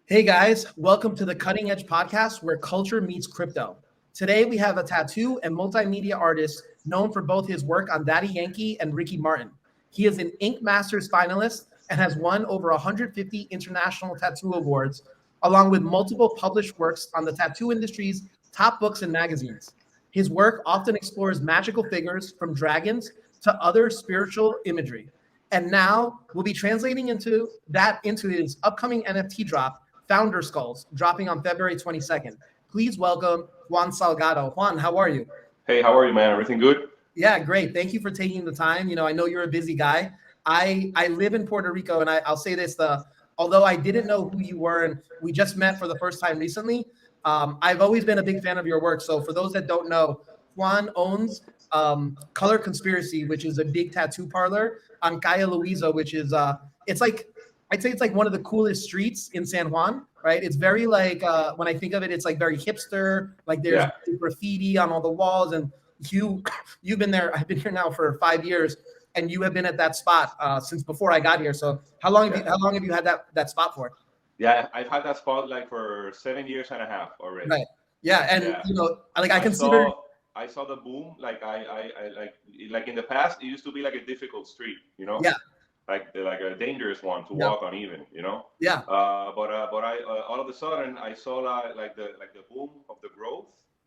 Hey guys, welcome to the Cutting Edge podcast where culture meets crypto. Today we have a tattoo and multimedia artist known for both his work on Daddy Yankee and Ricky Martin. He is an Ink Masters finalist and has won over 150 international tattoo awards, along with multiple published works on the tattoo industry's top books and magazines. His work often explores magical figures from dragons to other spiritual imagery. And now we'll be translating into his upcoming NFT drop, Founder Skulls, dropping on February 22nd. Please welcome Juan Salgado. Juan, how are you? Hey, how are you, man? Everything good? Yeah, great. Thank you for taking the time. I know you're a busy guy. I live in Puerto Rico, and I'll say this: although I didn't know who you were, and we just met for the first time recently, I've always been a big fan of your work. So for those that don't know, Juan owns Color Conspiracy, which is a big tattoo parlor on Calle Luisa, which is it's like I'd say it's like one of the coolest streets in San Juan, right? It's very like when I think of it, it's like very hipster. Like there's graffiti on all the walls, and you've been there. I've been here now for 5 years, and you have been at that spot since before I got here. So how long have you had that spot for? Yeah, I've had that spot like for 7 years and a half already. Right. Yeah, and like I consider. I saw the boom. Like I like in the past, it used to be like a difficult street, Yeah. like a dangerous one to walk on, even, Yeah. But I all of a sudden I saw like the boom of the growth,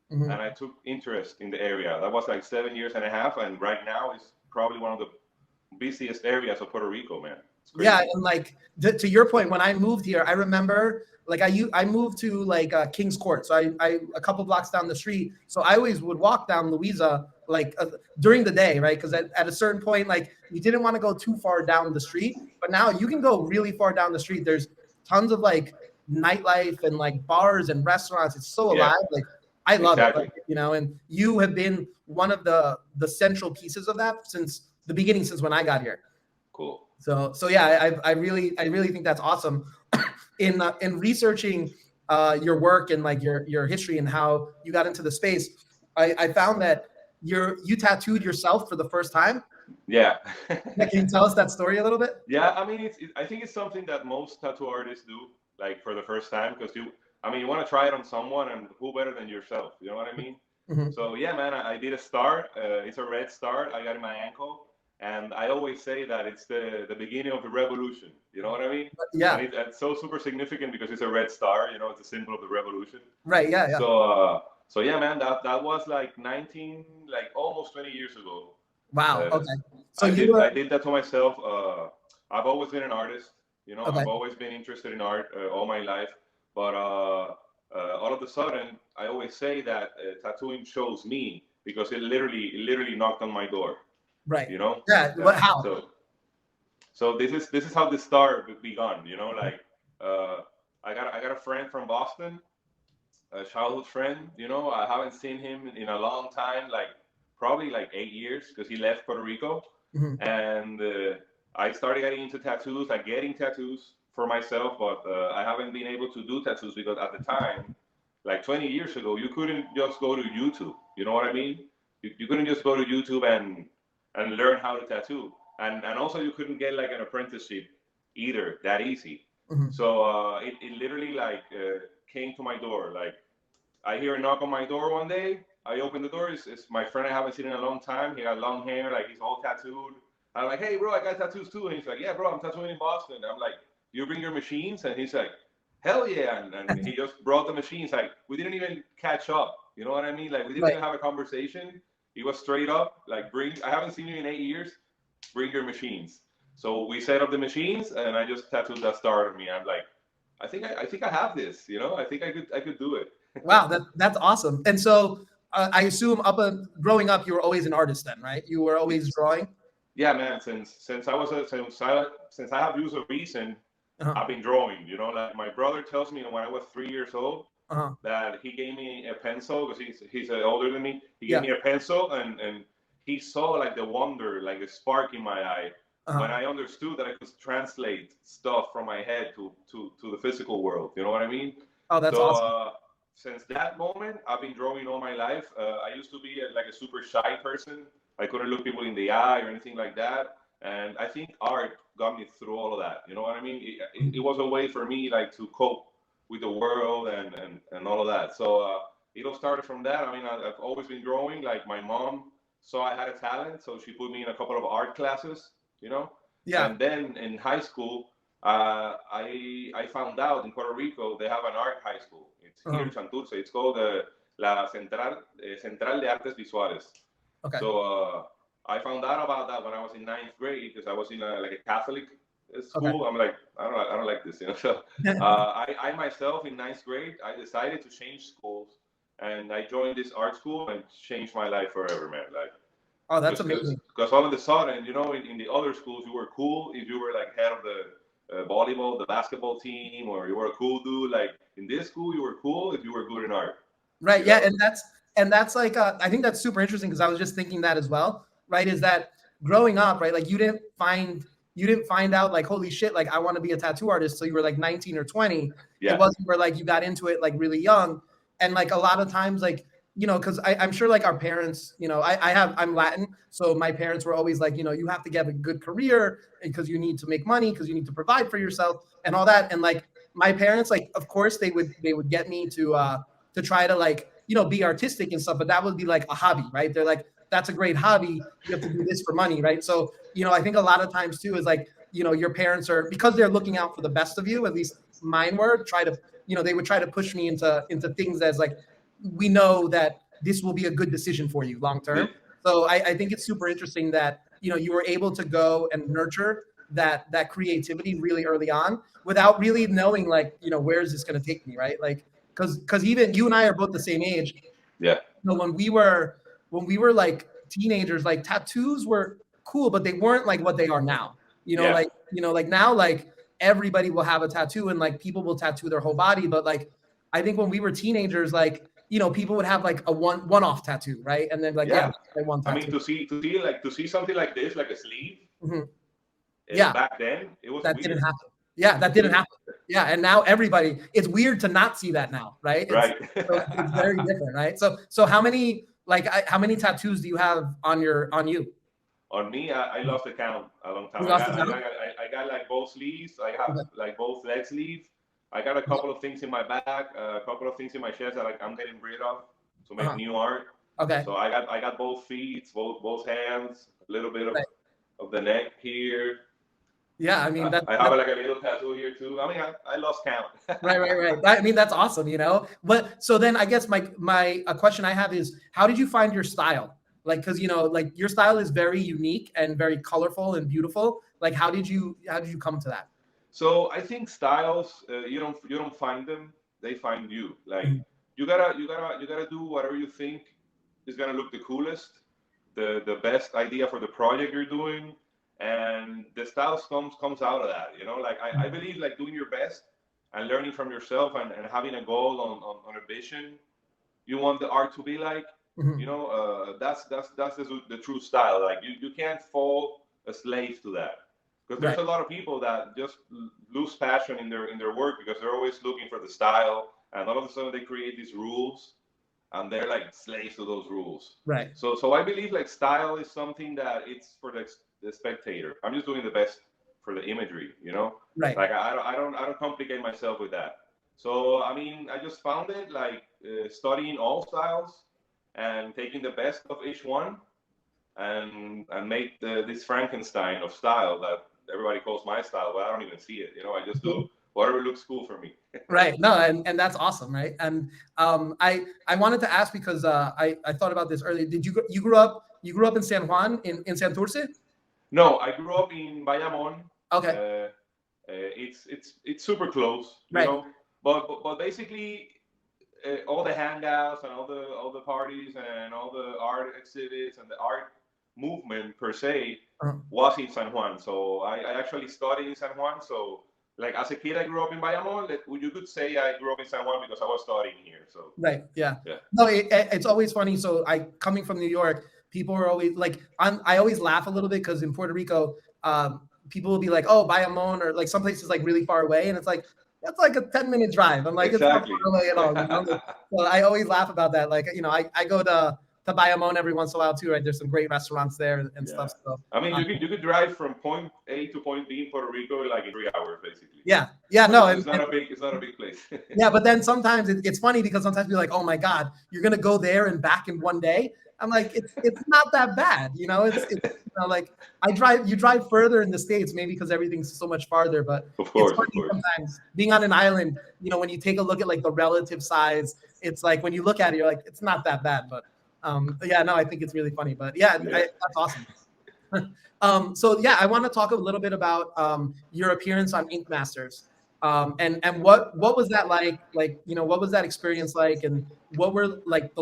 and I took interest in the area. That was like 7 years and a half, and right now it's probably one of the busiest areas of Puerto Rico, man. Yeah, and like to your point, when I moved here, I remember like I moved to like King's Court, so I a couple blocks down the street. So I always would walk down Louisa like during the day, right? Because at a certain point, like you didn't want to go too far down the street, but now you can go really far down the street. There's tons of like nightlife and like bars and restaurants. It's so alive. Like I love it, like, and you have been one of the central pieces of that since the beginning, since when I got here. Cool. So yeah, I really think that's awesome. In researching your work and like your history and how you got into the space, I found that you tattooed yourself for the first time. Yeah. Can you tell us that story a little bit? Yeah, I mean, I think it's something that most tattoo artists do, like for the first time, because you want to try it on someone, and who better than yourself? You know what I mean? Mm-hmm. So yeah, man, I did a star. It's a red star. I got in my ankle. And I always say that it's the beginning of the revolution. You know what I mean? Yeah. And it's so super significant because it's a red star. It's a symbol of the revolution. Right. Yeah. So yeah, man, that was like almost 20 years ago. Wow. Okay. So I did that to myself. I've always been an artist. Okay. I've always been interested in art all my life. But all of a sudden, I always say that tattooing chose me because it literally knocked on my door. Right. Yeah. What? How? So this is how the star begun. I got a friend from Boston, a childhood friend. I haven't seen him in a long time, like probably like 8 years, because he left Puerto Rico. Mm-hmm. And I started getting into tattoos, like getting tattoos for myself, but I haven't been able to do tattoos because at the time, like 20 years ago, you couldn't just go to YouTube. You know what I mean? You couldn't just go to YouTube and learn how to tattoo, and also you couldn't get like an apprenticeship either that easy. Mm-hmm. So it literally like came to my door. Like I hear a knock on my door one day. I open the door. It's my friend I haven't seen in a long time. He got long hair, like he's all tattooed. I'm like, hey bro, I got tattoos too. And he's like, yeah bro, I'm tattooing in Boston. I'm like, you bring your machines? And he's like, hell yeah. And he just brought the machines. Like we didn't even catch up. You know what I mean? Like we didn't even have a conversation. He was straight up like, I haven't seen you in 8 years. Bring your machines. So we set up the machines, and I just tattooed that star on me. I'm like, I think I have this. I think I could do it. Wow, that's awesome. And so I assume growing up, you were always an artist then, right? You were always drawing. Yeah, man. Since I have use of reason, I've been drawing. Like my brother tells me when I was 3 years old. That he gave me a pencil because he's older than me. He gave me a pencil, and he saw like the wonder, like a spark in my eye when I understood that I could translate stuff from my head to the physical world. You know what I mean? Oh, that's awesome. Since that moment, I've been drawing all my life. I used to be like a super shy person. I couldn't look people in the eye or anything like that. And I think art got me through all of that. You know what I mean? It was a way for me like to cope with the world and all of that. So it all started from that. I mean, I've always been drawing. Like my mom saw I had a talent, so she put me in a couple of art classes, you know. Yeah. And then in high school, I found out in Puerto Rico they have an art high school. It's here in Santurce. It's called La Central de Artes Visuales. Okay. So I found out about that when I was in ninth grade because I was in like a Catholic school. Okay. I'm like, I don't like this, you know. So I myself in ninth grade, I decided to change schools, and I joined this art school and changed my life forever, man. Like, oh, that's amazing. Because all of a sudden, you know, in the other schools, you were cool if you were like head of the volleyball, the basketball team, or you were a cool dude. Like in this school, you were cool if you were good in art. Right. Yeah, and that's like I think that's super interesting because I was just thinking that as well. Right. Is that growing up, right? Like you didn't find out like, holy shit, like I want to be a tattoo artist. So you were like 19 or 20. Yeah. It wasn't where like you got into it like really young. And like a lot of times, like, you know, because I'm sure like our parents, you know, I'm Latin. So my parents were always like, you know, you have to get a good career because you need to make money, because you need to provide for yourself and all that. And like my parents, like, of course they would get me to try to like, you know, be artistic and stuff, but that would be like a hobby, right? They're like, that's a great hobby. You have to do this for money, right? So, you know, I think a lot of times too is like, you know, your parents are, because they're looking out for the best of you, at least mine were, they would try to push me into things as like, we know that this will be a good decision for you long term. So I think it's super interesting that, you know, you were able to go and nurture that creativity really early on without really knowing like, you know, where is this going to take me, right? Like, because even you and I are both the same age. Yeah. You know, when we were like teenagers, like tattoos were cool, but they weren't like what they are now. You know, like, you know, like now, like everybody will have a tattoo and like people will tattoo their whole body. But like, I think when we were teenagers, like, you know, people would have like a one-off tattoo, right? And then like, I want tattoo. I mean, to see something like this, like a sleeve. Mm-hmm. Back then it was that weird. Didn't happen. Yeah, that didn't happen. Yeah, and now everybody, it's weird to not see that now, right? Right. So it's very different, right? So how many tattoos do you have on you? On me, I lost the count a long time. I got like both sleeves. I have like both leg sleeves. I got a couple of things in my back, a couple of things in my chest that I'm getting rid of to make new art. Okay. So I got both feet, both hands, a little bit of the neck here. Yeah, I mean, I have like a little tattoo here too. I mean, I lost count. Right. I mean, that's awesome, you know. But so then I guess my question I have is, how did you find your style? Like, because you know, like your style is very unique and very colorful and beautiful. Like, how did you come to that? So I think styles, you don't find them; they find you. Like you gotta do whatever you think is gonna look the coolest, the best idea for the project you're doing. And the styles comes out of that, you know. Like I believe like doing your best and learning from yourself and having a goal on a vision you want the art to be like, you know, that's the true style. Like you can't fall a slave to that, because there's a lot of people that just lose passion in their work because they're always looking for the style, and all of a sudden they create these rules and they're like slaves to those rules. Right. So I believe like style is something that it's for the spectator. I'm just doing the best for the imagery, you know. Right. Like I don't complicate myself with that. So I mean, I just found it like studying all styles and taking the best of each one, and make this Frankenstein of style that everybody calls my style, but I don't even see it. You know, I just do whatever looks cool for me. Right. No, and that's awesome, right? And I wanted to ask because I thought about this earlier. Did you grew up in San Juan in Santurce? No, I grew up in Bayamon. Okay. It's super close, you know. But basically, all the hangouts and all the parties and all the art exhibits and the art movement per se was in San Juan. So I actually studied in San Juan. So like as a kid, I grew up in Bayamon. You could say I grew up in San Juan because I was studying here. So right, yeah. No, it's always funny. So coming from New York, people are always like, I always laugh a little bit because in Puerto Rico, people will be like, oh, Bayamon, or like some places like really far away, and it's like, that's like a 10-minute drive. I'm like, exactly. It's not far away at all. You know? So I always laugh about that. Like, you know, I go to Cabayamon every once in a while too, right? There's some great restaurants there and stuff. So I mean, you could drive from point A to point B in Puerto Rico like in 3 hours, basically. yeah, So no, it's not a big place. yeah, but then sometimes it's funny because sometimes you're like, oh my God, you're gonna go there and back in one day. I'm like, it's not that bad, you know. It's like you drive further in the States, maybe because everything's so much farther. But Of it's course, funny sometimes being on an island. You know, when you take a look at like the relative size, it's like when you look at it, you're like, it's not that bad. But yeah, no, I think it's really funny. But yeah, that's awesome. So yeah, I want to talk a little bit about your appearance on Ink Masters. And what was that like? Like, you know, what was that experience like? And what were like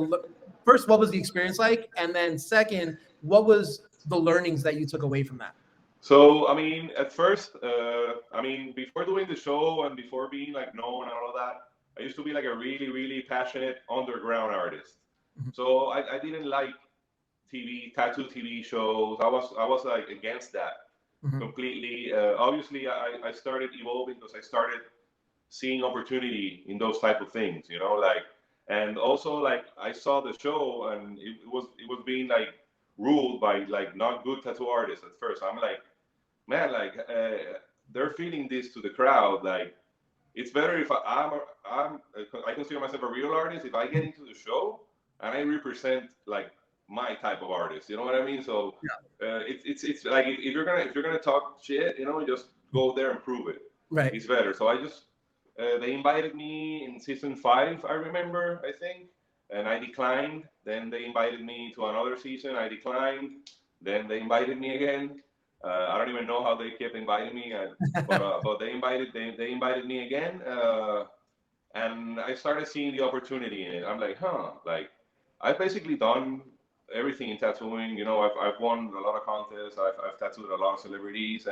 first, what was the experience like? And then second, what was the learnings that you took away from that? So, I mean, at first, I mean, before doing the show and before being like known and all of that, I used to be like a really, really passionate underground artist. So I didn't like tattoo TV shows. I was like against that completely. Obviously, I started evolving because I started seeing opportunity in those type of things, you know, like, and also like I saw the show and it was being like ruled by like not good tattoo artists at first. I'm like, man, like they're feeding this to the crowd. Like, it's better if I consider myself a real artist if I get into the show and I represent like my type of artist. You know what I mean? So it's like if you're gonna talk shit, you know, just go there and prove it. Right. It's better. So I just they invited me in season 5, I remember, I think, and I declined. Then they invited me to another season. I declined. Then they invited me again. I don't even know how they kept inviting me, but they invited me again, and I started seeing the opportunity in it. I'm like, like I've basically done everything in tattooing. You know, I've won a lot of contests. I've tattooed a lot of celebrities,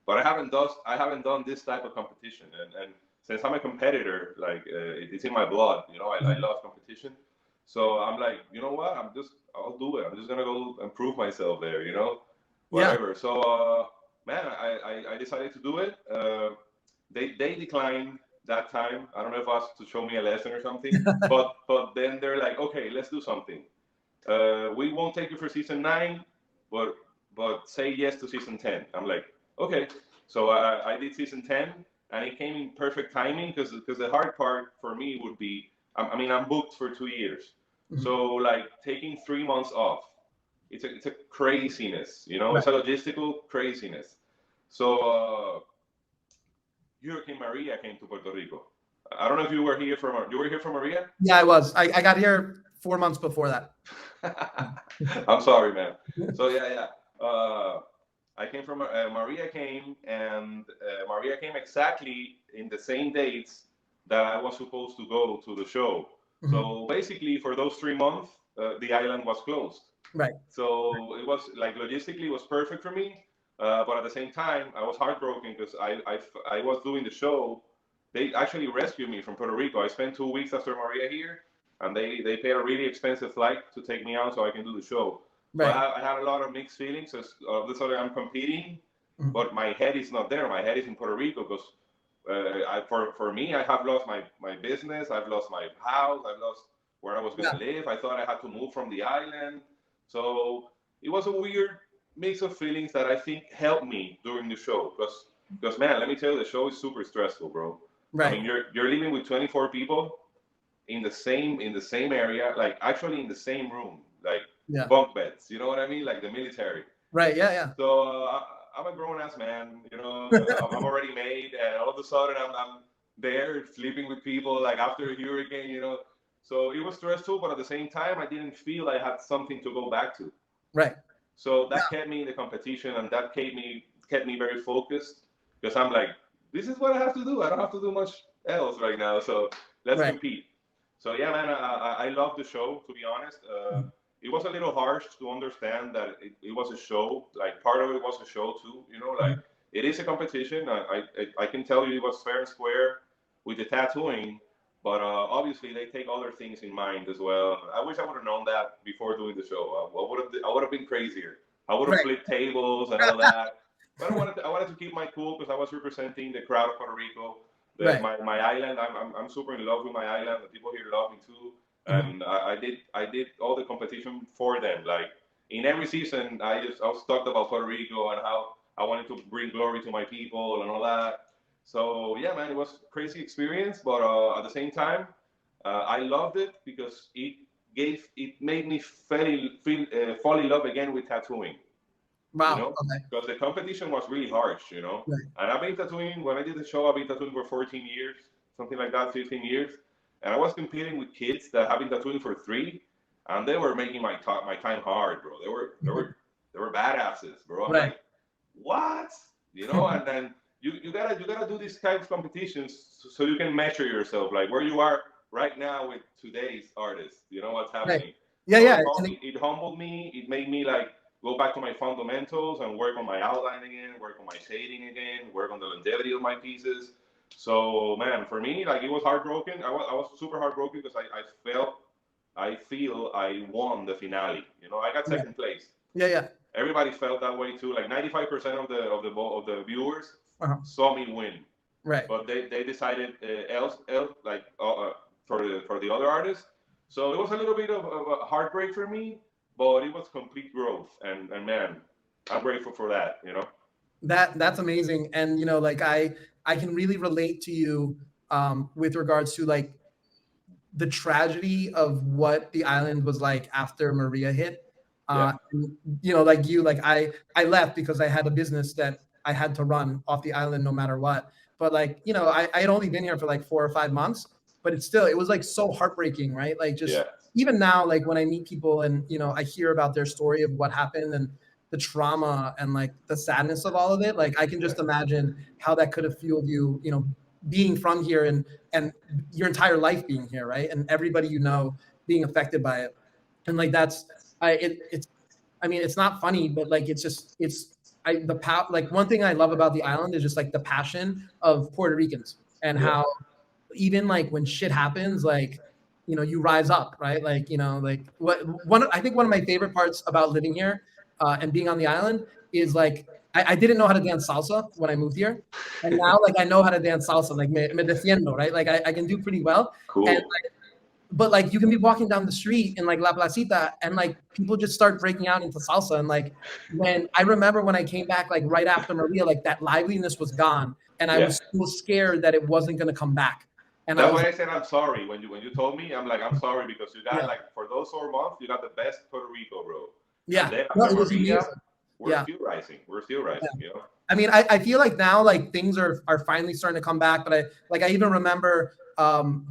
but I haven't done this type of competition. And since I'm a competitor, like it's in my blood. You know, I love competition. So I'm like, you know what? I'll do it. I'm just gonna go and prove myself there. You know, whatever. Yeah. So man, I decided to do it. They declined that time. I don't know if it was to show me a lesson or something. but then they're like, okay, let's do something. We won't take you for season 9, but say yes to season 10. I'm like, okay. So I did season 10, and it came in perfect timing because the hard part for me would be, I mean, I'm booked for 2 years. So like taking 3 months off, it's a craziness, you know. Right. It's a logistical craziness. So Hurricane Maria came to Puerto Rico. I don't know if you were here from Maria. Yeah, I was. I got here 4 months before that. I'm sorry, man. So yeah. I came from Maria came, and Maria came exactly in the same dates that I was supposed to go to the show. So basically, for those 3 months, the island was closed. Right. So it was like logistically, it was perfect for me. But at the same time, I was heartbroken because I was doing the show. They actually rescued me from Puerto Rico. I spent 2 weeks after Maria here, and they paid a really expensive flight to take me out so I can do the show. Right. So I had a lot of mixed feelings. Because all of a sudden I'm competing, but my head is not there. My head is in Puerto Rico because for me, I have lost my business. I've lost my house. I've lost where I was going to live. I thought I had to move from the island. So it was a weird mix of feelings that I think helped me during the show. Because man, let me tell you, the show is super stressful, bro. Right. I mean, you're living with 24 people in the same area, like actually in the same room, like bunk beds. You know what I mean? Like the military. Right. Yeah. So I'm a grown ass man. You know, I'm already made, and all of a sudden I'm there sleeping with people like after a hurricane. You know, so it was stressful, but at the same time, I didn't feel I had something to go back to. Right. So that kept me in the competition, and that kept me very focused because I'm like, this is what I have to do. I don't have to do much else right now. So let's compete. So yeah, man, I love the show. To be honest, it was a little harsh to understand that it was a show. Like part of it was a show too. You know, like it is a competition. I can tell you it was fair and square with the tattooing. But obviously, they take other things in mind as well. I wish I would have known that before doing the show. I would have been crazier. I would have flipped tables and all that. But I wanted to keep my cool because I was representing the crowd of Puerto Rico. My island. I'm super in love with my island. The people here love me too. and I did all the competition for them. Like in every season, I was talked about Puerto Rico and how I wanted to bring glory to my people and all that. So yeah, man, it was a crazy experience, but at the same time, I loved it because it made me fall in love again with tattooing. Wow. You know, Okay. because the competition was really harsh, you know. Right. And I've been tattooing, when I did the show, I've been tattooing for 14 years, something like that, 15 years. And I was competing with kids that have been tattooing for 3, and they were making my time hard, bro. They were badasses, bro. I'm Right. like, what? You know, and then you gotta do these kind of competitions so you can measure yourself, like where you are right now with today's artists. You know what's happening. Right. Yeah, So yeah. it humbled me. It made me like go back to my fundamentals and work on my outline again, work on my shading again, work on the longevity of my pieces. So man, for me, like it was heartbroken. I was super heartbroken because I feel I won the finale. You know, I got second place. Yeah, yeah. Everybody felt that way too. Like 95% of the viewers saw me win. Right. But they decided else like for the other artists. So it was a little bit of a heartbreak for me, but it was complete growth. And man, I'm grateful for that. You know. That's amazing. And you know, like I can really relate to you with regards to like the tragedy of what the island was like after Maria hit. And, you know, like you, like I left because I had a business that I had to run off the island no matter what. But like, you know, I had only been here for like 4 or 5 months, but it was like so heartbreaking, right? Like just even now, like when I meet people and, you know, I hear about their story of what happened and the trauma and like the sadness of all of it, like I can just imagine how that could have fueled you, you know, being from here and your entire life being here, right? And everybody you know being affected by it. And like it's not funny, but like like one thing I love about the island is just like the passion of Puerto Ricans and how even like when shit happens, like, you know, you rise up, right? Like, you know, like I think one of my favorite parts about living here and being on the island is like, I didn't know how to dance salsa when I moved here. And now like I know how to dance salsa, like me defiendo, right? Like I can do pretty well. Cool. And like, but like you can be walking down the street in like La Placita and like people just start breaking out into salsa. And like when I remember when I came back, like right after Maria, like that liveliness was gone. And I was so scared that it wasn't going to come back. And that's why I said I'm sorry. When you told me, I'm like, I'm sorry because you got like for those 4 months, you got the best Puerto Rico, bro. Yeah. Then No, it was Maria, amazing. we're still rising. We're still rising, you know. I mean, I feel like now like things are finally starting to come back. But I even remember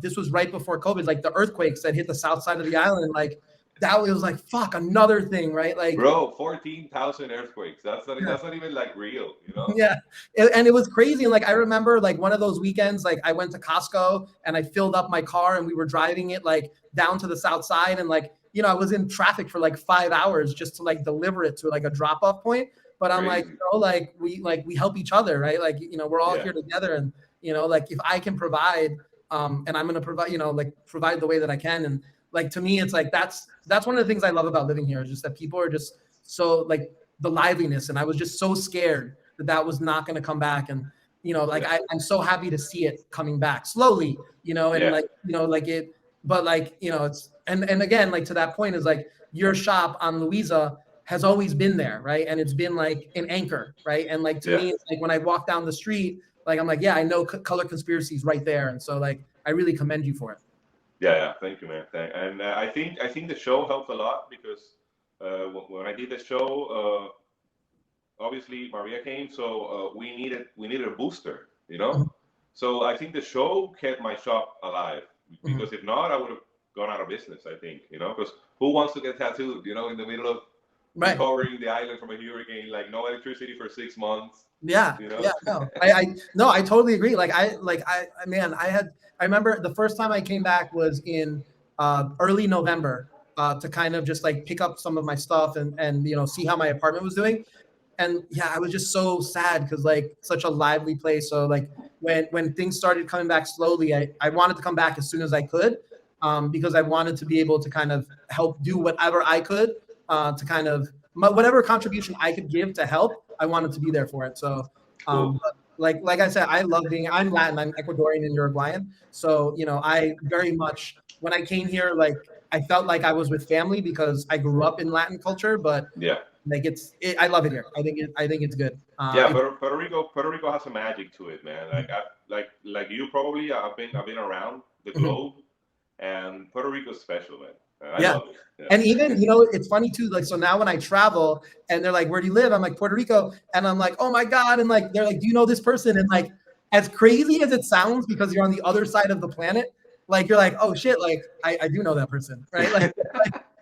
this was right before COVID, like the earthquakes that hit the south side of the island. Like that was like, fuck, another thing, right? Like, bro, 14,000 earthquakes. That's not even like real, you know? Yeah. And it was crazy. And like, I remember like one of those weekends, like I went to Costco and I filled up my car and we were driving it like down to the south side. And like, you know, I was in traffic for like 5 hours just to like deliver it to like a drop off point. But I'm like, you know, like we help each other, right? Like, you know, we're all here together. And, you know, like if I can provide and I'm going to provide, you know, like provide the way that I can. And like, to me, it's like, that's one of the things I love about living here is just that people are just so like the liveliness. And I was just so scared that was not going to come back. And, you know, like I'm so happy to see it coming back slowly, you know, and like, you know, like it, but like, you know, it's, and again, like to that point is like your shop on Louisa has always been there, right? And it's been like an anchor, right? And like to me, it's like when I walk down the street, like I'm like, yeah, I know Color Conspiracy is right there, and so like I really commend you for it. Yeah, thank you, man. And I think the show helped a lot because when I did the show, obviously Maria came, so we needed a booster, you know. Mm-hmm. So I think the show kept my shop alive because if not, I would have gone out of business. I think, you know, because who wants to get tattooed, you know, in the middle of recovering the island from a hurricane, like no electricity for 6 months. Yeah, you know? No, I totally agree. I remember the first time I came back was in early November to kind of just like pick up some of my stuff and you know, see how my apartment was doing. And yeah, I was just so sad because like such a lively place. So like when things started coming back slowly, I wanted to come back as soon as I could because I wanted to be able to kind of help do whatever I could to kind of whatever contribution I could give to help. I wanted to be there for it. So, like I said, I love being. I'm Latin. I'm Ecuadorian and Uruguayan. So I very much when I came here, like I felt like I was with family because I grew up in Latin culture. But Yeah. like I love it here. I think it's good. Yeah, Puerto Rico has a magic to it, man. Like you probably, I've been around the Mhm. globe, and Puerto Rico's special, man. I Yeah. love it. And Yeah. even, it's funny too. Like, so now when I travel and they're like, where do you live? I'm like, Puerto Rico. And I'm like, oh my God. And like, they're like, do you know this person? And like, as crazy as it sounds, because you're on the other side of the planet, like, you're like, oh shit, like, I do know that person. Right. Like,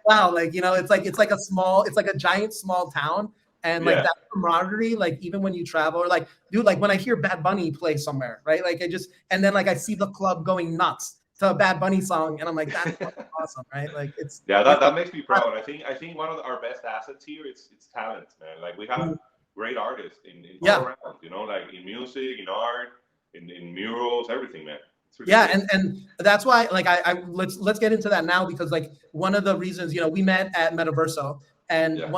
wow. Like, it's like a giant small town. And like Yeah. that camaraderie, like even when you travel, or like, dude, like when I hear Bad Bunny play somewhere, right? Like and then like I see the club going nuts to a Bad Bunny song, and I'm like, that's fucking awesome, right? Like Yeah, it's that makes me proud. I think one of our best assets here it's talent, man. Like we have great artists in all yeah, around, like in music, in art, in murals, everything, man. It's really yeah, great. and that's why like I let's get into that now because like one of the reasons we met at Metaverso, and Yeah.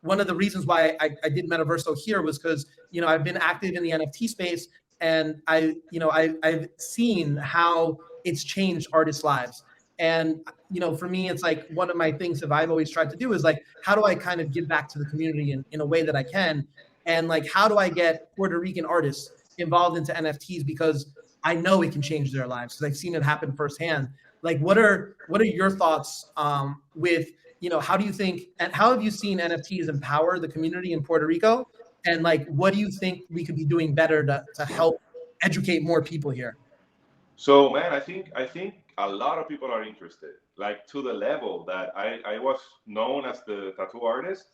one of the reasons why I did Metaverso here was because I've been active in the NFT space, and I've seen how it's changed artists' lives. And for me, it's like one of my things that I've always tried to do is like, how do I kind of give back to the community in a way that I can? And like, how do I get Puerto Rican artists involved into NFTs? Because I know it can change their lives because I've seen it happen firsthand. Like, what are your thoughts with how do you think and how have you seen NFTs empower the community in Puerto Rico? And like, what do you think we could be doing better to help educate more people here? So man, I think a lot of people are interested, like to the level that I was known as the tattoo artist,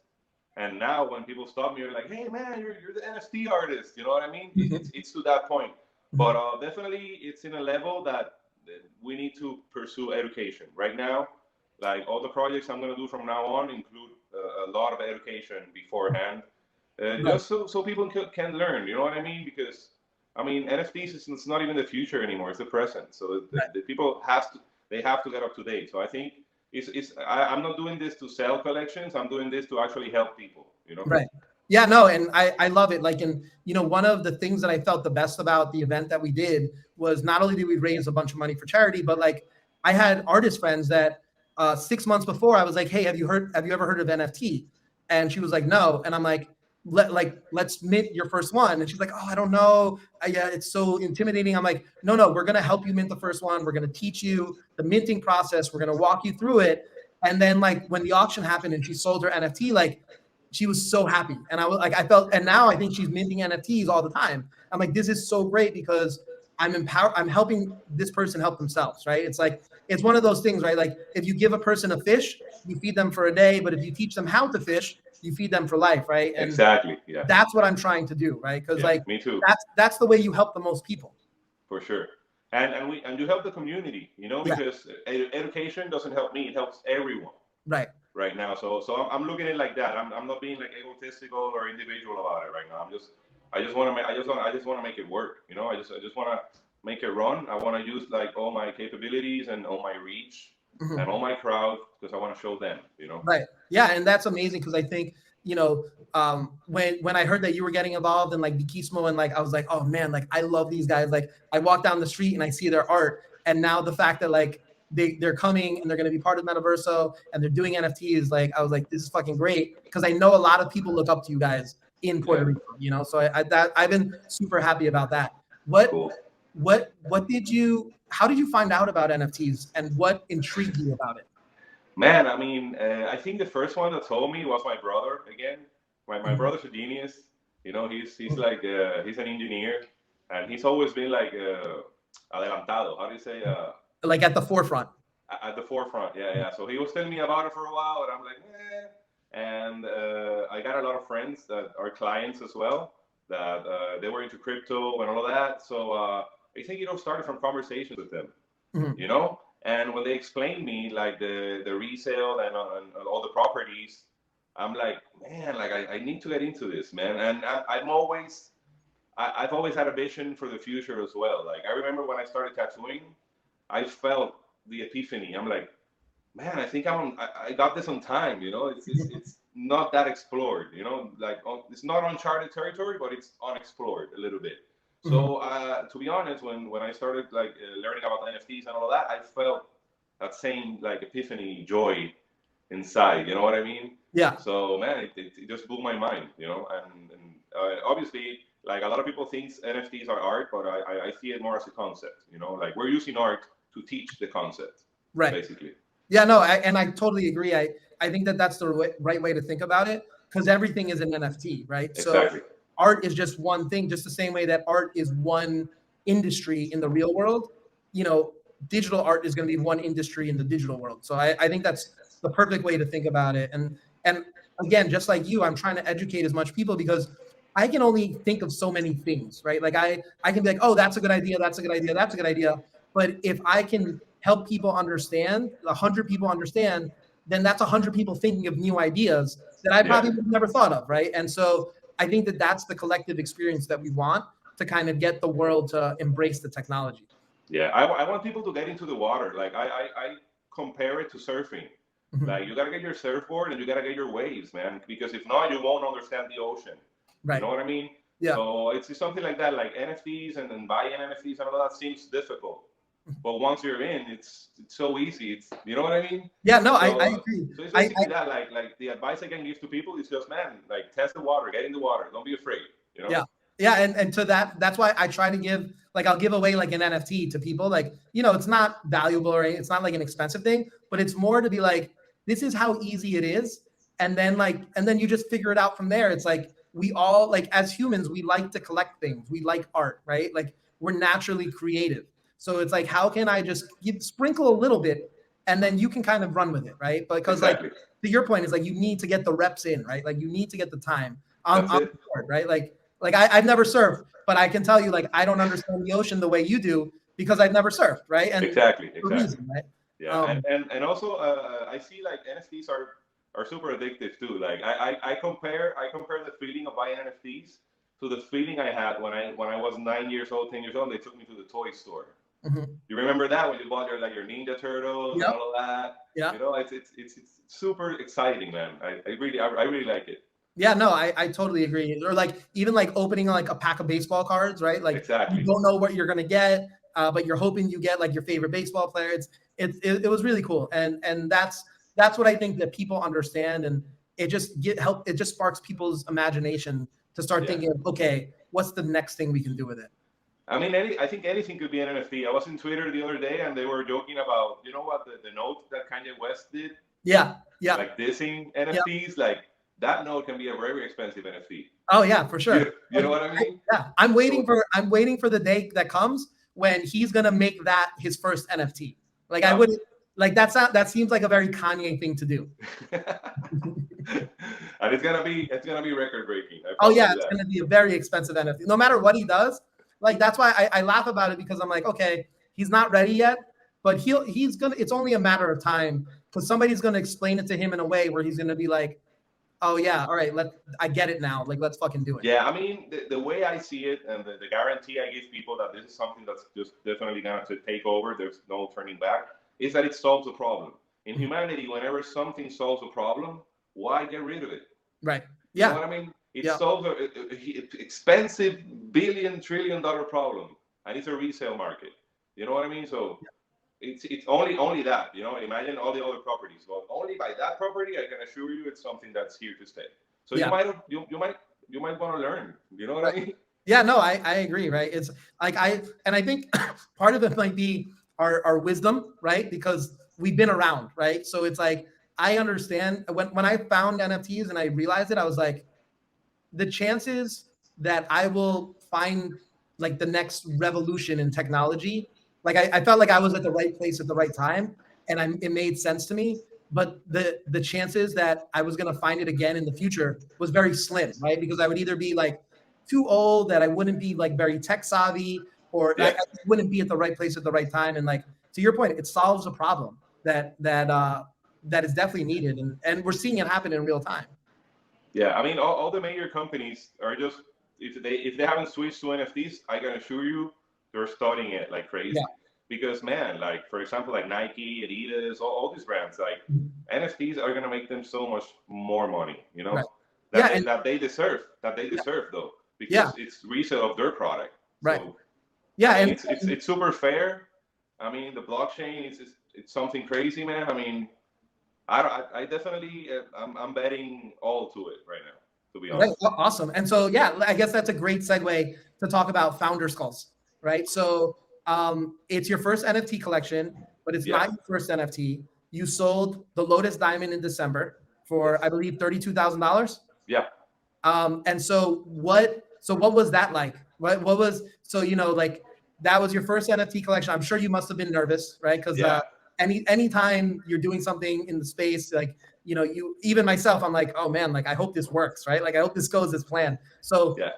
and now when people stop me, you're like, hey man, you're the NFT artist. You know what I mean? It's to that point. But definitely, it's in a level that we need to pursue education right now. Like all the projects I'm gonna do from now on include a lot of education beforehand, Right. just so people can learn. You know what I mean? Because I mean, NFTs is it's not even the future anymore; it's the present. So Right. the people they have to get up to date. So I think I'm not doing this to sell collections. I'm doing this to actually help people. Right. Yeah, no, and I love it. Like, and one of the things that I felt the best about the event that we did was not only did we raise a bunch of money for charity, but like I had artist friends that 6 months before I was like, hey, have you ever heard of NFT? And she was like, no. And I'm like, let's mint your first one. And she's like, oh, I don't know. Yeah, it's so intimidating. I'm like, no, we're gonna help you mint the first one. We're gonna teach you the minting process. We're gonna walk you through it. And then like when the auction happened and she sold her NFT, like she was so happy. And I was like, I felt, and now I think she's minting NFTs all the time. I'm like, this is so great because I'm helping this person help themselves, right? It's like, it's one of those things, right? Like if you give a person a fish, you feed them for a day, but if you teach them how to fish, you feed them for life, right? And Exactly. Yeah. that's what I'm trying to do, right? Because Yeah. like Me too. that's the way you help the most people. For sure. And you help the community, Yeah, because education doesn't help me; it helps everyone right. right now. So I'm looking at it like that. I'm not being like egotistical or individual about it right now. I just want to make I just want to make it work. I just want to make it run. I want to use like all my capabilities and all my reach Mhm. and all my crowd because I want to show them. Right. Yeah, and that's amazing because I think when I heard that you were getting involved in like Bikismo and like I was like, oh man, like I love these guys. Like I walk down the street and I see their art, and now the fact that like they're coming and they're going to be part of Metaverso and they're doing NFTs, like I was like, this is fucking great because I know a lot of people look up to you guys in Puerto Yeah. Rico. So I've been super happy about that. What Cool. what did you? How did you find out about NFTs and what intrigued you about it? Man, I mean, I think the first one that told me was my brother again. My brother's a genius. He's like he's an engineer, and he's always been like adelantado. How do you say? Like at the forefront. At the forefront. Yeah, yeah. So he was telling me about it for a while, and I'm like, eh. And I got a lot of friends that are clients as well that they were into crypto and all of that. So I think it all started from conversations with them. Mhm. And when they explained me like the resale and all the properties, I'm like, man, like I need to get into this, man. And I've always had a vision for the future as well. Like I remember when I started tattooing, I felt the epiphany. I'm like, man, I think I got this on time. It's not that explored, you know, like it's not uncharted territory, but it's unexplored a little bit. So to be honest, when I started like learning about NFTs and all of that, I felt that same like epiphany joy inside. You know what I mean? Yeah. So man, it just blew my mind. You know, and obviously, like a lot of people think NFTs are art, but I see it more as a concept. You know, like we're using art to teach the concept, Right. basically. Yeah, no, and I totally agree. I think that that's the right way to think about it, because everything is an NFT, right? Exactly. So art is just one thing, just the same way that art is one industry in the real world. You know, digital art is going to be one industry in the digital world. So I think that's the perfect way to think about it. And again, just like you, I'm trying to educate as much people because I can only think of so many things, right? Like I can be like, oh, that's a good idea, that's a good idea, that's a good idea. But if I can help people understand, 100 people understand, then that's 100 people thinking of new ideas that I probably would have never thought of, right? And so I think that that's the collective experience that we want to kind of get the world to embrace the technology. Yeah, I want people to get into the water. Like I compare it to surfing. Like you gotta get your surfboard and you gotta get your waves, man. Because if not, you won't understand the ocean. Right. You know what I mean? Yeah. So it's something like that, like NFTs and then buying NFTs and all that seems difficult. But once you're in, it's so easy. It's, you know what I mean? Yeah, no, so, I agree. So it's basically that, like the advice I can give to people is just, man, like test the water, get in the water, don't be afraid. You know? Yeah. Yeah, and to that's why I try to give, like, I'll give away like an NFT to people. Like, you know, it's not valuable or it's not like an expensive thing, but it's more to be like, this is how easy it is. And then you just figure it out from there. It's like we all, like, as humans, we like to collect things. We like art, right? Like we're naturally creative. So it's like, how can I just sprinkle a little bit and then you can kind of run with it, right? Because exactly. like to your point is like you need to get the reps in, right? Like you need to get the time on the board, right? Like I've never surfed, but I can tell you, like, I don't understand the ocean the way you do because I've never surfed, right? And exactly. reason, right? Yeah, and also I see like NFTs are super addictive too. Like I compare the feeling of buying NFTs to the feeling I had when I was 9 years old, 10 years old. They took me to the toy store. You remember that when you bought your Ninja Turtles and all of that? Yeah. You know, it's super exciting, man. I really like it. Yeah, no, I totally agree. Or like even like opening like a pack of baseball cards, right? Like exactly. You don't know what you're gonna get, but you're hoping you get like your favorite baseball player. It was really cool, and that's what I think that people understand, and it just it just sparks people's imagination to start thinking, okay, what's the next thing we can do with it? I mean, I think anything could be an NFT. I was in Twitter the other day, and they were joking about, you know what, the note that Kanye West did? Yeah. Like dissing NFTs, like that note can be a very expensive NFT. Oh yeah, for sure. You know what I mean? Yeah, I'm waiting for the day that comes when he's gonna make that his first NFT. Like I wouldn't like that seems like a very Kanye thing to do. And it's gonna be record breaking. Oh yeah, it's gonna be a very expensive NFT. No matter what he does, like that's why I laugh about it, because I'm like, okay, he's not ready yet, but he's gonna. It's only a matter of time because somebody's gonna explain it to him in a way where he's gonna be like, oh yeah, all right, I get it now. Like let's fucking do it. Yeah, I mean the way I see it, and the guarantee I give people that this is something that's just definitely going to take over. There's no turning back. Is that it solves a problem. In humanity, whenever something solves a problem, why get rid of it? Right. Yeah. You know what I mean? It solves an expensive $1 trillion problem, and it's a resale market. You know what I mean? So it's only that. You know, imagine all the other properties. But only by that property, I can assure you, it's something that's here to stay. So you might want to learn. You know what I mean? Yeah. No, I agree. Right. It's like I think part of it might be our wisdom, right? Because we've been around, right? So it's like I understand when I found NFTs and I realized it, I was like, the chances that I will find like the next revolution in technology, like I felt like I was at the right place at the right time, and it made sense to me. But the chances that I was going to find it again in the future was very slim, right? Because I would either be like too old, that I wouldn't be like very tech savvy, or I wouldn't be at the right place at the right time. And like to your point, it solves a problem that is definitely needed, and we're seeing it happen in real time. Yeah, I mean, all the major companies are just if they haven't switched to NFTs, I can assure you they're studying it like crazy. because man, like for example, like Nike, Adidas, all these brands, like NFTs are gonna make them so much more money, you know, Right. Yeah, and that they deserve, yeah, though, yeah, because it's resale of their product. right. So Yeah, I mean, and it's super fair. I mean, the blockchain is it's something crazy, man. I mean, I definitely I'm betting all to it right now, to be right, honest. awesome. And so, yeah, I guess that's a great segue to talk about Founder Skulls, right? So, it's your first NFT collection, but it's Yeah. not your first NFT. You sold the Lotus Diamond in December for, I Yes. believe, $32,000. Yeah. And so what was that like? What was, so, like, that was your first NFT collection. I'm sure you must have been nervous, right? Because Yeah. anytime you're doing something in the space, like, you, even myself, I'm like, oh man, like I hope this works, right? Like I hope this goes as planned. So Yeah.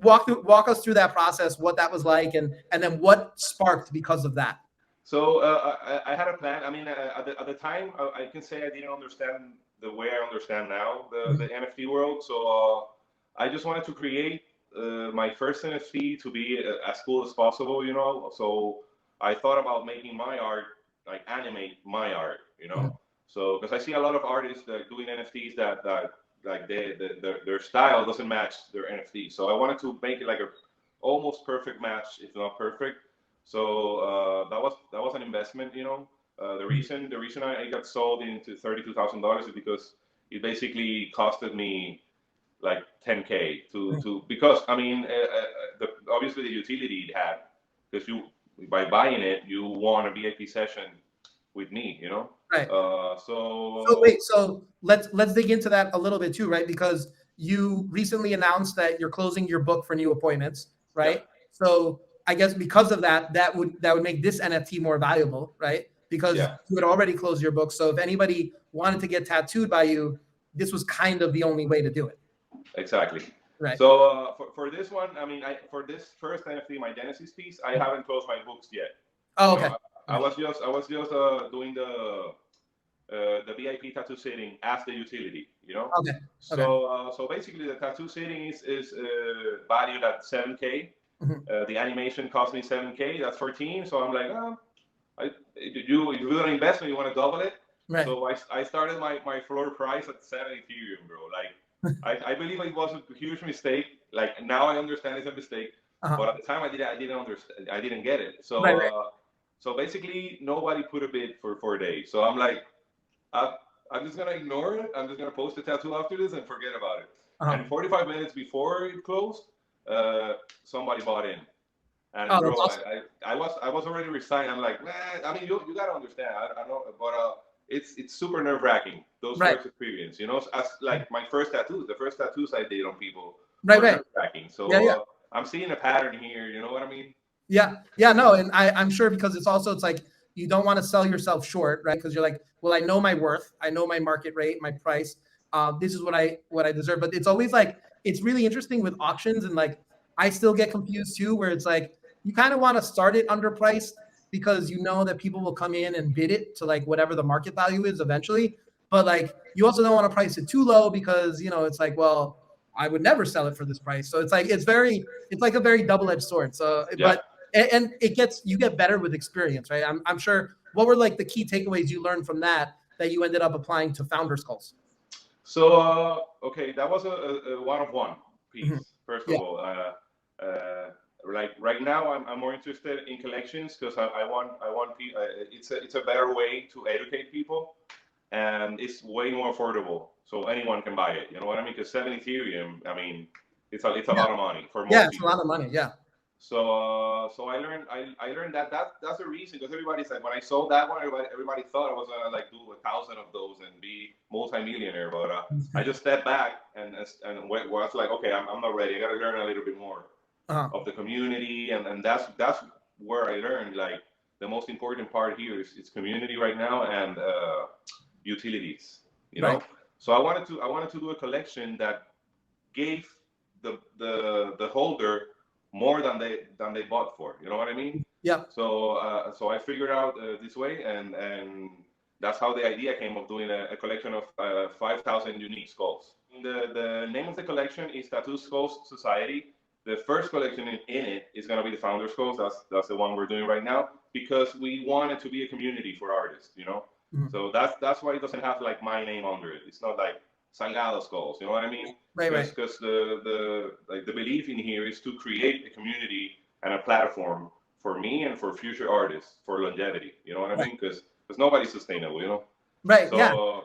walk us through that process, what that was like, and then what sparked because of that. So I had a plan. I mean, at the time, I can say I didn't understand the way I understand now the NFT world. So I just wanted to create my first NFT to be as cool as possible, you know. So I thought about making my art, like animate my art, you know. Mhm. So because I see a lot of artists that doing NFTs that like their style doesn't match their NFT. So I wanted to make it like a almost perfect match, if not perfect. So that was an investment, you know. The reason I got sold into $32,000 is because it basically costed me like 10K to because I mean obviously the utility it had, because you, by buying it, you want a VIP session with me, you know. Right. So So wait, so let's dig into that a little bit too, right? Because you recently announced that you're closing your book for new appointments, yeah, right? So I guess because of that, that would make this NFT more valuable, right? Because yeah, you had already closed your book. So if anybody wanted to get tattooed by you, this was kind of the only way to do it, exactly. right? So for this one, I mean, for this first NFT, my Genesis piece, I haven't closed my books yet. Oh, You okay. know, I Okay. was just doing the VIP tattoo sitting as the utility, you know. Okay. Okay. So basically, the tattoo sitting is valued at 7K. Mhm. The animation cost me 7K. That's 14. So I'm like, oh, you do an investment, you want to double it. Right. So I started my floor price at 7 Ethereum, bro. Like I believe it was a huge mistake. Like now I understand it's a mistake, Uh-huh. but at the time I didn't understand. I didn't get it. Right. Right. So basically nobody put a bid for 4 days. So I'm like, I, I'm just gonna ignore it. I'm just gonna post a tattoo after this and forget about it. Uh-huh. And 45 minutes before it closed, uh, somebody bought in. And Oh, that's bro, awesome. I was already resigned. I'm like, man. I mean, you gotta understand. I know, but it's super nerve wracking those Right. first experience. You know, as like my first tattoos, the first tattoos I did on people Right. were Right. nerve wracking. Yeah. So Yeah. I'm seeing a pattern here. You know what I mean? Yeah, yeah, no, and I'm sure because it's like you don't want to sell yourself short, right? Because you're like, well, I know my worth, I know my market rate, my price. This is what I deserve. But it's always like it's really interesting with auctions, and like I still get confused too, where it's like you kind of want to start it underpriced because you know that people will come in and bid it to like whatever the market value is eventually. But like you also don't want to price it too low because it's like, well, I would never sell it for this price. So it's like it's like a very double-edged sword. So, Yeah. but and you get better with experience, right? I'm sure. What were like the key takeaways you learned from that you ended up applying to Founder Skulls? So okay, that was a one-of-one Mhm. piece. First of Yeah. all, like right now, I'm more interested in collections because it's a better way to educate people, and it's way more affordable, so anyone can buy it. You know what I mean? Because 7 Ethereum, I mean, it's a Yeah. lot of money for Yeah. most It's a lot people. of money. Yeah. So I learned that's the reason, because everybody's like, when I sold that one, everybody thought I was gonna like do 1,000 of those and be multi-millionaire, but I just stepped back and was like, okay, I'm not ready. I gotta learn a little bit more Uh-huh. of the community, and that's where I learned, like, the most important part here is it's community right now, and utilities, you Right. know. So I wanted to do a collection that gave the holder more than they bought for. You know what I mean? Yeah. So I figured out this way, and that's how the idea came of doing a collection of 5,000 unique skulls. The name of the collection is Tattoo Skullz Society. the first collection in it is going to be the Founder Skulls. That's the one we're doing right now, because we want it to be a community for artists, you know. Mhm. So that's why it doesn't have like my name under it. It's not like Salgado Skulls, you know what I mean? Right. Because the belief in here is to create a community and a platform for me and for future artists for longevity. You know what I mean? Because nobody's sustainable, you know. Right. So, Yeah.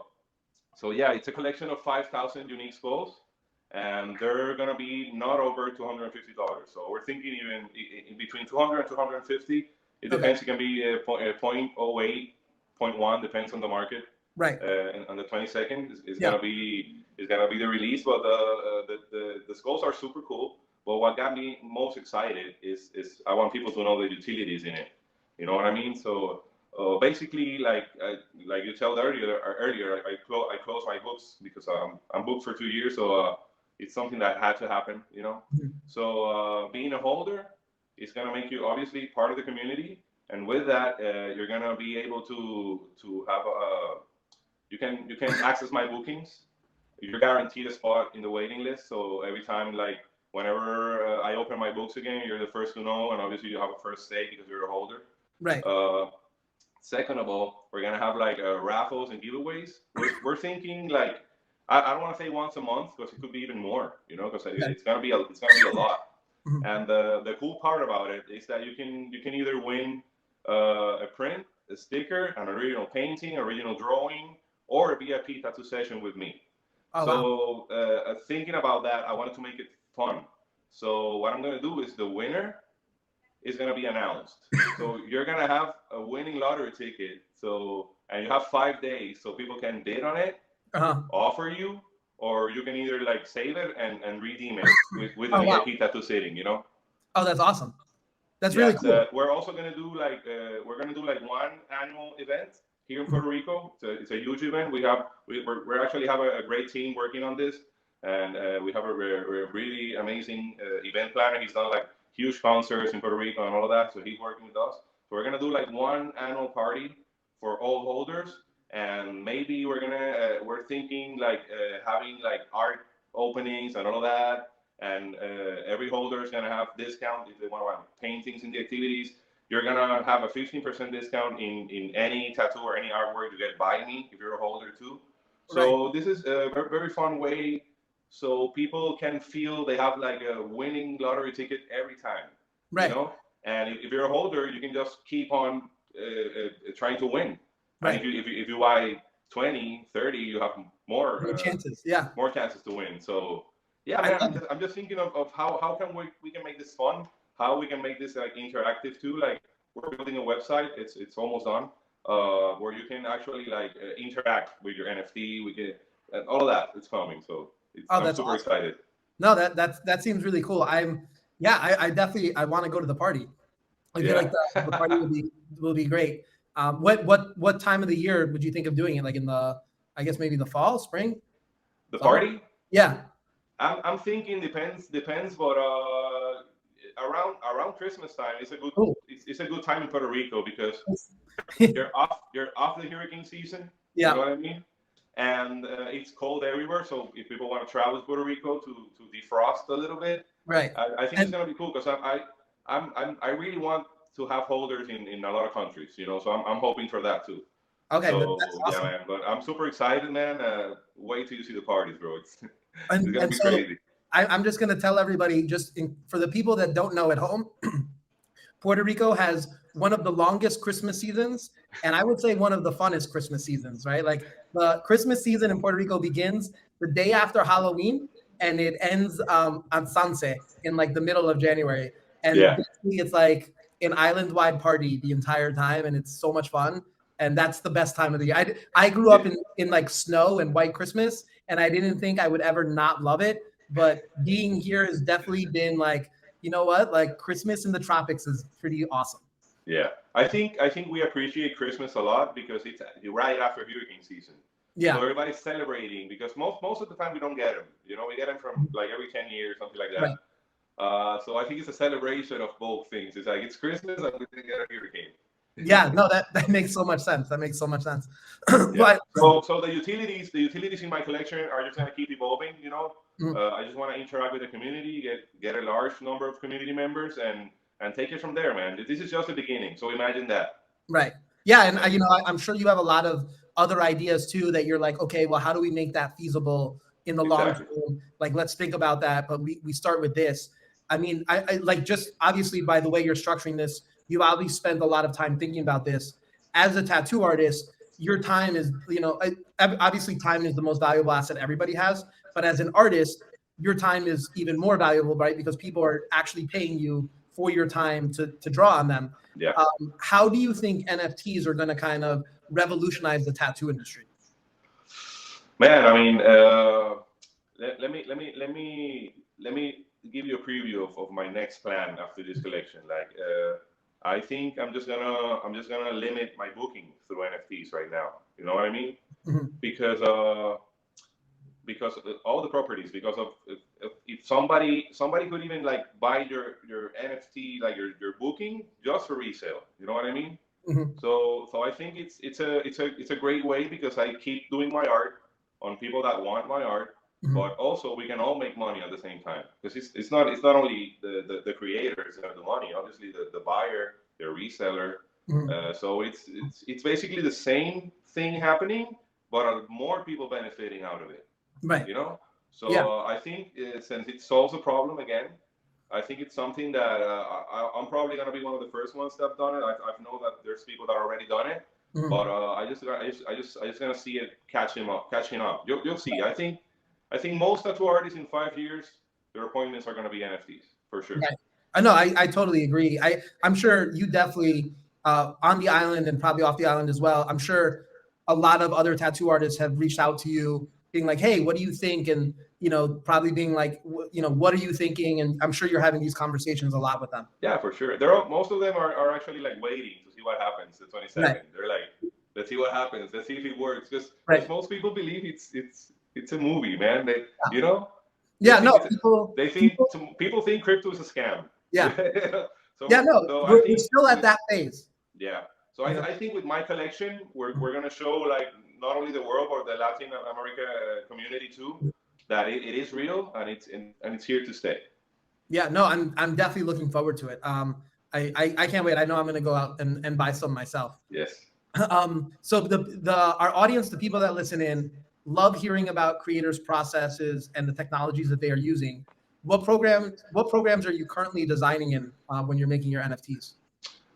So yeah, it's a collection of 5,000 unique skulls, and they're gonna be not over $250. So we're thinking even in between 200 and 250. It depends. It can be 0.08, 0.1, depends on the market. Right. And on the 22nd is gonna be the release. But the skulls are super cool. But what got me most excited is I want people to know the utilities in it. You know what I mean? So basically, like you told earlier, I close my books because I'm booked for 2 years. So it's something that had to happen. You know. Mm-hmm. So being a holder is gonna make you obviously part of the community. And with that, you're gonna be able to have you can access my bookings. You're guaranteed a spot in the waiting list. So every time, like whenever I open my books again, you're the first to know, and obviously you have a first say because you're a holder. Right. Second of all, we're gonna have like raffles and giveaways. We're thinking like I don't want to say once a month because it could be even more, you know, because it's gonna be a lot. Mhm. And the cool part about it is that you can either win a print, a sticker, an original painting, original drawing, or a VIP tattoo session with me. Oh, So wow. thinking about that, I wanted to make it fun. So what I'm gonna do is the winner is gonna be announced. So you're gonna have a winning lottery ticket. So and you have 5 days, so people can bid on it, offer you, or you can either like save it and redeem it with a VIP tattoo sitting. You know. Oh, that's awesome. That's really cool. We're also gonna do like one annual event here in Puerto Rico. It's a huge event. We actually have a great team working on this, and we have a really amazing event planner. He's done like huge concerts in Puerto Rico and all of that, so he's working with us. So we're gonna do like one annual party for all holders, and maybe we're thinking like having like art openings and all of that. And every holder is going to have discount if they want to have paintings in the activities. You're going to have a 15% discount in any tattoo or any artwork you get by me if you're a holder too. So This is a very, very fun way so people can feel they have like a winning lottery ticket every time. Right. You know? And if you're a holder, you can just keep on trying to win. Right. And if you buy 20, 30, you have more chances. Yeah. More chances to win. So yeah, man, I'm just thinking of how can we can make this fun, how we can make this like interactive too. Like we're building a website, it's almost done, where you can actually like interact with your NFT, and all of that. It's coming, so I'm super excited. No, that seems really cool. I definitely want to go to the party. I feel like the party will be great. What time of the year would you think of doing it? Like in I guess maybe the fall, spring. The party? Yeah. I'm thinking depends, but around Christmas time it's a good time in Puerto Rico because you're off the hurricane season. Yeah. You know what I mean? And it's cold everywhere. So if people want to travel to Puerto Rico to defrost a little bit, right? I think it's gonna be cool because I really want to have holders in a lot of countries. You know, so I'm hoping for that too. Okay, so that's awesome. Yeah, man. But I'm super excited, man. Wait till you see the parties, bro. It's gonna be crazy. I'm just gonna tell everybody, for the people that don't know at home, Puerto Rico has one of the longest Christmas seasons, and I would say one of the funnest Christmas seasons, right? Like the Christmas season in Puerto Rico begins the day after Halloween, and it ends on Sanse in like the middle of January. And basically it's like an island-wide party the entire time, and it's so much fun. And that's the best time of the year. I grew up in like snow and white Christmas, and I didn't think I would ever not love it. But being here has definitely been like, you know what? Like Christmas in the tropics is pretty awesome. Yeah, I think we appreciate Christmas a lot because it's right after hurricane season. Yeah. So everybody's celebrating because most of the time we don't get them. You know, we get them from like every 10 years, something like that. Right. So I think it's a celebration of both things. It's like it's Christmas and we didn't get a hurricane. Yeah, no, that makes so much sense. Yeah. But, so the utilities in my collection are just gonna keep evolving, you know. I just want to interact with the community, get a large number of community members, and take it from there, man. This is just the beginning. So imagine that. Right. Yeah, and I'm sure you have a lot of other ideas too that you're like, okay, well, how do we make that feasible in the long term? Like, let's think about that. But we start with this. I mean, I like, just obviously by the way you're structuring this, you've obviously spent a lot of time thinking about this. As a tattoo artist, your time is, obviously time is the most valuable asset everybody has. But as an artist, your time is even more valuable, right? Because people are actually paying you for your time to draw on them. Yeah. How do you think NFTs are going to kind of revolutionize the tattoo industry? Man, I mean, let me give you a preview of my next plan after this collection. Like, I think I'm just gonna limit my booking through NFTs right now. You know what I mean? Mm-hmm. Because all the properties, because of if somebody could even like buy your NFT, like your booking, just for resale. You know what I mean? Mm-hmm. So I think it's a great way, because I keep doing my art on people that want my art, Mm-hmm. but also we can all make money at the same time, because it's not only the creators that have the money. Obviously the buyer, the reseller. Mm-hmm. So it's basically the same thing happening, but more people benefiting out of it. Right. You know. So yeah. I think since it solves a problem again, I think it's something that I'm probably gonna be one of the first ones that have done it. I know that there's people that already done it, Mm-hmm. but I just gonna see it catching up. You'll see. I think most tattoo artists in 5 years, their appointments are gonna be NFTs for sure. Right. I know. I totally agree. I'm sure you definitely on the island and probably off the island as well. I'm sure a lot of other tattoo artists have reached out to you, being like, "Hey, what do you think?" And probably being like, "What are you thinking?" And I'm sure you're having these conversations a lot with them. Yeah, for sure. Most of them are actually like waiting to see what happens the 22nd. Right. They're like, let's see what happens. Let's see if it works. Because most people believe it's a movie, man. They, people think crypto is a scam. Yeah. So we're still at that phase. Yeah. So I think with my collection, we're gonna show like not only the world but the Latin America community too, that it is real and it's here to stay. Yeah, no, I'm definitely looking forward to it. I can't wait. I know I'm gonna go out and buy some myself. Yes. So our audience, the people that listen in, love hearing about creators' processes and the technologies that they are using. What programs are you currently designing in when you're making your NFTs?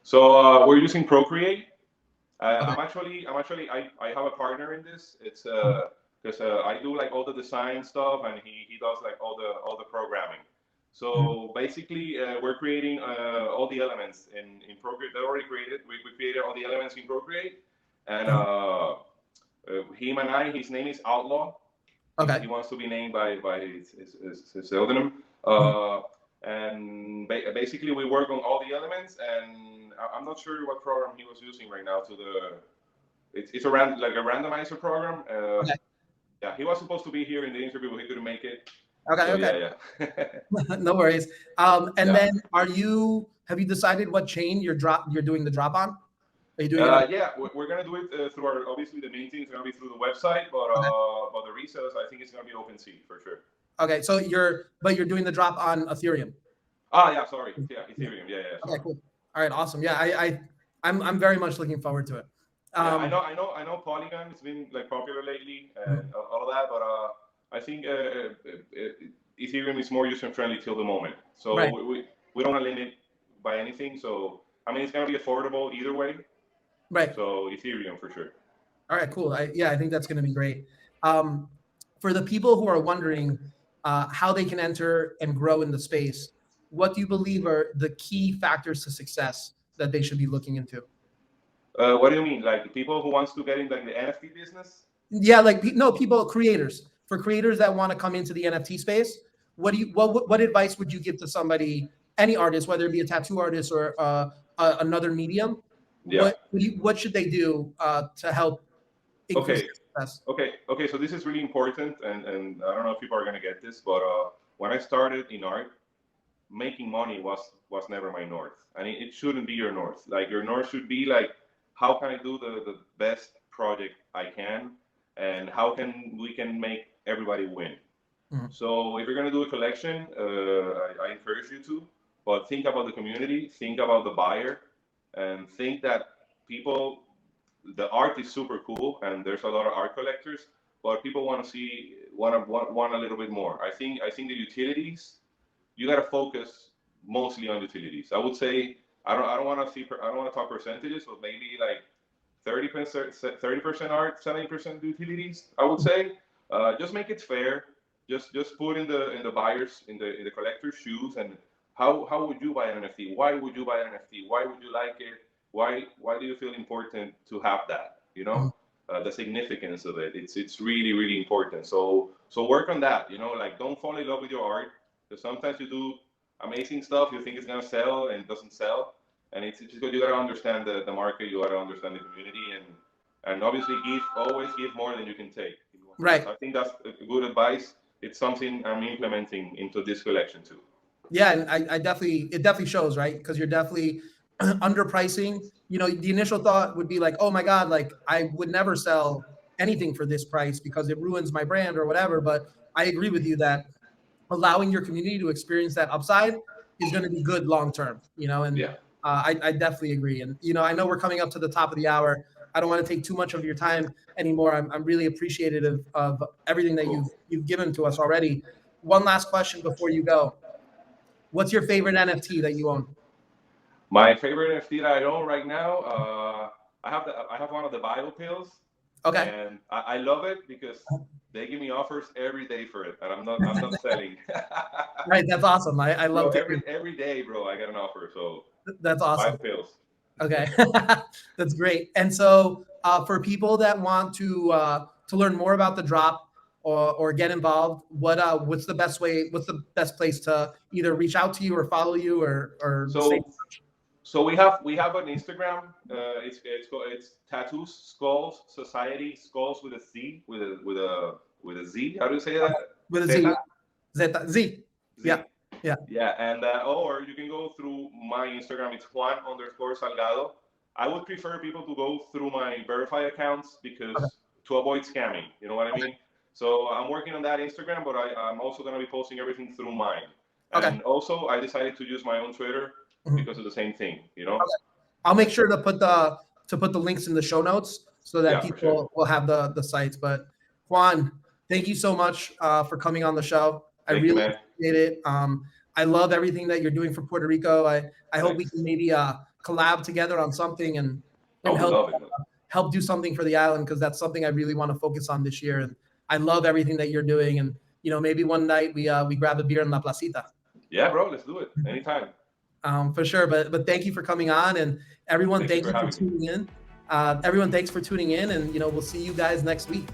So we're using Procreate. Okay. I have a partner in this. It's because I do like all the design stuff and he does like all the programming. So basically, we're creating all the elements in Procreate. They're already created. We created all the elements in Procreate, and him and I. His name is Outlaw. Okay. He wants to be named by his pseudonym. And basically, we work on all the elements. And I'm not sure what program he was using right now. It's a randomizer program. Okay. Yeah, he was supposed to be here in the interview, but he couldn't make it. Okay. So, okay. Yeah. No worries. Then have you decided what chain you're doing the drop on? Are you doing it? Yeah, we're gonna do it through obviously the main thing is gonna be through the website, but the resellers, I think it's gonna be OpenSea for sure. Okay, so you're doing the drop on Ethereum. Yeah, sorry. Yeah, Ethereum. Yeah. Okay, cool. All right, awesome. Yeah, I'm very much looking forward to it. I know Polygon has been like popular lately and all of that, but I think Ethereum is more user friendly till the moment. So we don't want to limit by anything. So I mean, it's gonna be affordable either way. Right. So Ethereum for sure. All right, cool. I think that's gonna be great. For the people who are wondering how they can enter and grow in the space, what do you believe are the key factors to success that they should be looking into? What do you mean? Like people who wants to get in like the NFT business? Yeah, creators. For creators that want to come into the NFT space, what advice would you give to somebody, any artist, whether it be a tattoo artist or another medium? Yeah. What should they do to help increase success? Okay. So this is really important, and I don't know if people are gonna get this, but when I started in art, making money was never my north, and it shouldn't be your north. Like your north should be like, how can I do the best project I can, and how can we make everybody win? So if you're going to do a collection, I encourage you to, but think about the community, think about the buyer, and think that people, the art is super cool, and there's a lot of art collectors, but people want to see, want a little bit more. I think the utilities, you got to focus mostly on utilities. I would say, I don't want to talk percentages, but maybe like 30% art, 70% utilities. I would say, just make it fair. Just put in the buyers, in the collector's shoes, and how would you buy an NFT? Why would you buy an NFT? Why would you like it? Why do you feel important to have that? You know, the significance of it. It's really, really important. So work on that. You know, like, don't fall in love with your art, because sometimes you do amazing stuff, you think it's gonna sell and it doesn't sell, and it's just, you gotta understand the market, you gotta understand the community, and obviously always give more than you can take. Right. I think that's a good advice. It's something I'm implementing into this collection too. Yeah, and it definitely shows, right? Because you're definitely underpricing. You know, the initial thought would be like, oh my God, like I would never sell anything for this price because it ruins my brand or whatever. But I agree with you that allowing your community to experience that upside is going to be good long term, you know, and Yeah. I definitely agree. And, you know, I know we're coming up to the top of the hour. I don't want to take too much of your time anymore. I'm really appreciative of everything that you've given to us already. One last question before you go. What's your favorite NFT that you own? My favorite NFT that I own right now, I have one of the Bible pills. Okay. And I love it because they give me offers every day for it, and I'm not selling. Right, that's awesome. I love every day, bro. I get an offer, so that's awesome. 5 pills. Okay, that's great. And so, for people that want to learn more about the drop or get involved, what's the best way? What's the best place to either reach out to you or follow you or So we have an Instagram. It's Tattoo Skullz Society. Skullz with a Z, with a Z. How do you say that? With a Z. Zeta. Z. Yeah. Yeah, and or you can go through my Instagram. It's Juan_Salgado. I would prefer people to go through my verified accounts because to avoid scamming. You know what I mean? So I'm working on that Instagram, but I'm also going to be posting everything through mine. And also, I decided to use my own Twitter because of the same thing. You know. I'll make sure to put the links in the show notes so that people will have the sites. But Juan, thank you so much for coming on the show. I really appreciate it. I love everything that you're doing for Puerto Rico. I hope we can maybe collab together on something and help do something for the island, because that's something I really want to focus on this year. And I love everything that you're doing. And, you know, maybe one night we grab a beer in La Placita. Yeah, bro, let's do it anytime. For sure. But thank you for coming on, and everyone, thank you for tuning in. Everyone, thanks for tuning in, and, you know, we'll see you guys next week.